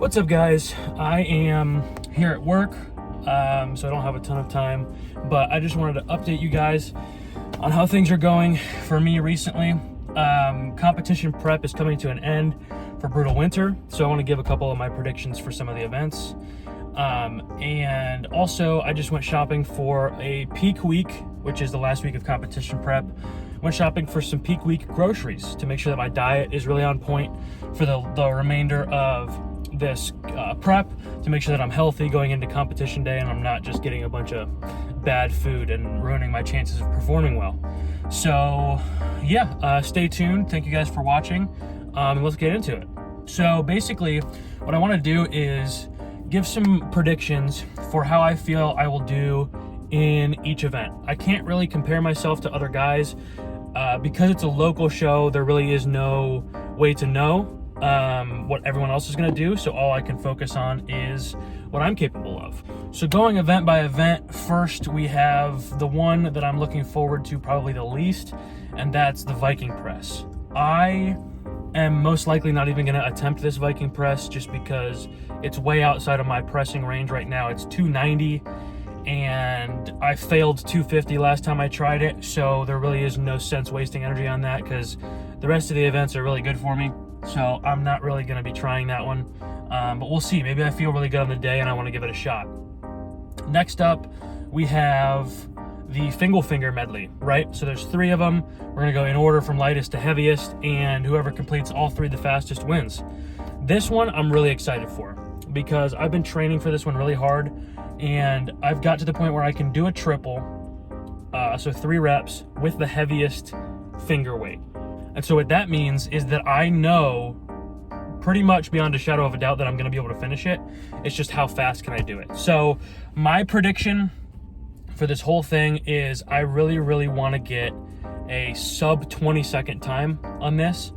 What's up, guys? I am here at work, so I don't have a ton of time, but I just wanted to update you guys on how things are going for me recently. Competition prep is coming to an end for Brutal Winter, so I want to give a couple of my predictions for some of the events. And also, I just went shopping for a peak week, which is the last week of competition prep. Went shopping for some peak week groceries to make sure that my diet is really on point for the remainder of this prep, to make sure that I'm healthy going into competition day and I'm not just getting a bunch of bad food and ruining my chances of performing well. So yeah, stay tuned. Thank you guys for watching, and let's get into it. So basically what I want to do is give some predictions for how I feel I will do in each event. I can't really compare myself to other guys because it's a local show. There really is no way to know what everyone else is going to do, so all I can focus on is what I'm capable of. So going event by event, first we have the one that I'm looking forward to probably the least, and that's the Viking press. I am most likely not even going to attempt this Viking press just because it's way outside of my pressing range right now. It's 290 and I failed 250 last time I tried it, so there really is no sense wasting energy on that because the rest of the events are really good for me. So I'm not really going to be trying that one, but we'll see. Maybe I feel really good on the day and I want to give it a shot. Next up, we have the Finger medley, right? So there's 3 of them. We're going to go in order from lightest to heaviest, and whoever completes all 3 the fastest wins. This one I'm really excited for because I've been training for this one really hard, and I've got to the point where I can do a triple, so 3 reps with the heaviest finger weight. And so what that means is that I know pretty much beyond a shadow of a doubt that I'm going to be able to finish it. It's just how fast can I do it. So my prediction for this whole thing is I really want to get a sub 20-second time on this.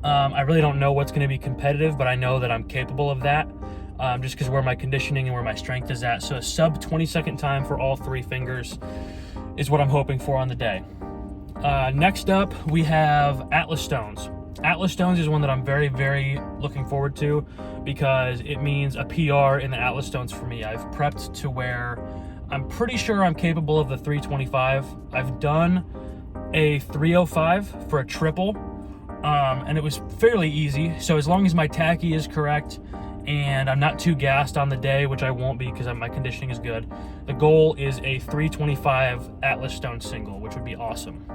I really don't know what's going to be competitive, but I know that I'm capable of that, just because where my conditioning and where my strength is at. So a sub 20-second time for all 3 fingers is what I'm hoping for on the day. Next up, we have Atlas Stones. Atlas Stones is one that I'm very looking forward to because it means a PR in the Atlas Stones for me. I've prepped to where I'm pretty sure I'm capable of the 325. I've done a 305 for a triple, and it was fairly easy. So as long as my tacky is correct and I'm not too gassed on the day, which I won't be because my conditioning is good, the goal is a 325 Atlas Stone single, which would be awesome.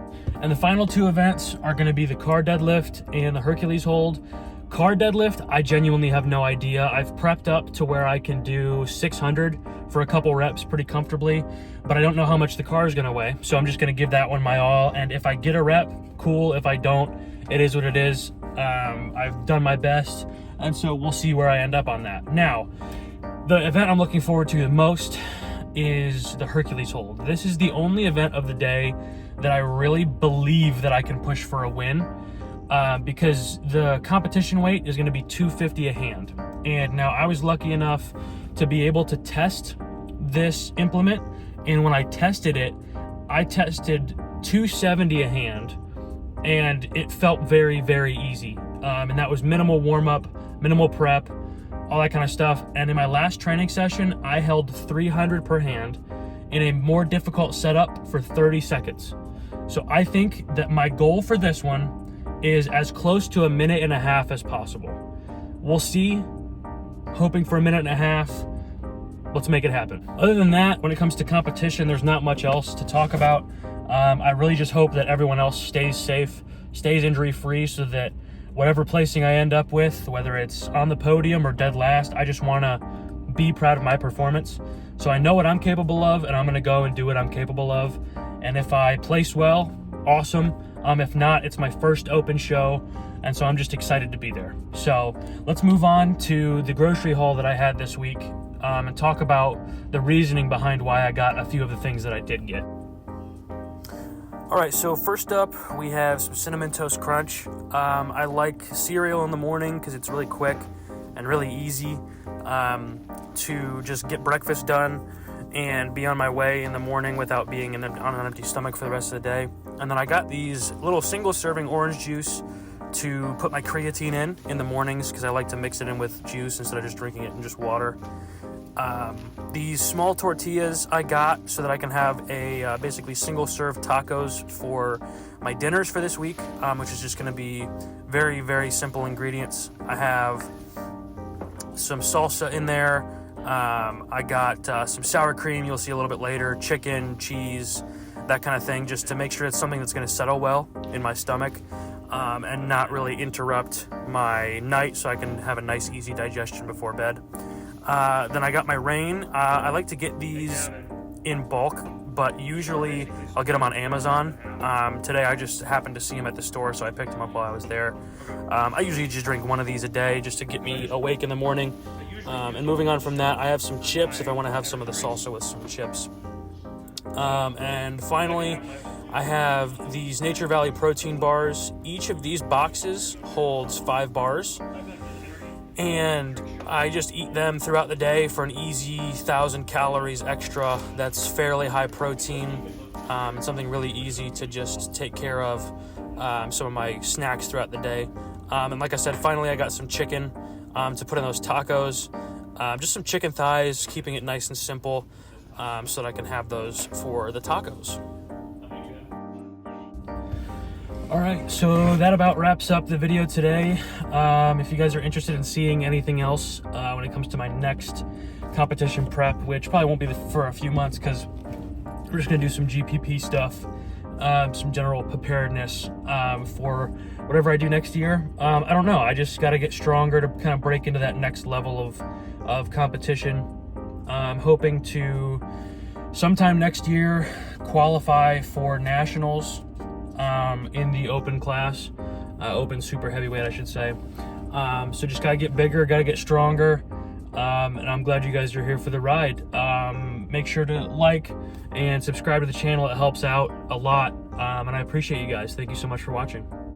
And the final 2 events are going to be the car deadlift and the Hercules hold. Car deadlift, I genuinely have no idea. I've prepped up to where I can do 600 for a couple reps pretty comfortably, but I don't know how much the car is going to weigh. So I'm just going to give that one my all. And if I get a rep, cool. If I don't, it is what it is. I've done my best. And so we'll see where I end up on that. Now, the event I'm looking forward to the most is the Hercules hold. This is the only event of the day that I really believe that I can push for a win, because the competition weight is going to be 250 a hand. And now I was lucky enough to be able to test this implement, and when I tested it, I tested 270 a hand, and it felt very easy. And that was minimal warm-up, minimal prep, all that kind of stuff. And in my last training session, I held 300 per hand in a more difficult setup for 30 seconds. So I think that my goal for this one is as close to 1.5 minutes as possible. We'll see. Hoping for 1.5 minutes. Let's make it happen. Other than that, when it comes to competition, there's not much else to talk about. I really just hope that everyone else stays safe, stays injury-free, so that whatever placing I end up with, whether it's on the podium or dead last, I just want to be proud of my performance. So I know what I'm capable of, and I'm going to go and do what I'm capable of. And if I place well, awesome. If not, it's my first open show, and so I'm just excited to be there. So let's move on to the grocery haul that I had this week, and talk about the reasoning behind why I got a few of the things that I did get. All right, so first up, we have some Cinnamon Toast Crunch. I like cereal in the morning because it's really quick and really easy to just get breakfast done and be on my way in the morning without being on an empty stomach for the rest of the day. And then I got these little single-serving orange juice to put my creatine in the mornings because I like to mix it in with juice instead of just drinking it in just water. These small tortillas I got so that I can have a basically single serve tacos for my dinners for this week, which is just going to be very, very simple ingredients. I have some salsa in there. I got some sour cream, you'll see a little bit later, chicken, cheese, that kind of thing, just to make sure it's something that's going to settle well in my stomach and not really interrupt my night, so I can have a nice, easy digestion before bed. Then I got my Reign. I like to get these in bulk, but usually I'll get them on Amazon. Today I just happened to see them at the store, so I picked them up while I was there. I usually just drink one of these a day just to get me awake in the morning. And moving on from that, I have some chips if I want to have some of the salsa with some chips. And finally, I have these Nature Valley protein bars. Each of these boxes holds 5 bars. And I just eat them throughout the day for an easy 1,000 calories extra. That's fairly high protein. It's something really easy to just take care of some of my snacks throughout the day. And like I said, finally I got some chicken to put in those tacos. Just some chicken thighs, keeping it nice and simple so that I can have those for the tacos. All right, so that about wraps up the video today. If you guys are interested in seeing anything else when it comes to my next competition prep, which probably won't be for a few months because we're just gonna do some GPP stuff, some general preparedness for whatever I do next year. I don't know, I just gotta get stronger to kind of break into that next level of competition. I'm hoping to sometime next year qualify for nationals in the open class, open super heavyweight, I should say. So just gotta get bigger, gotta get stronger, and I'm glad you guys are here for the ride. Make sure to like and subscribe to the channel. It helps out a lot, and I appreciate you guys. Thank you so much for watching.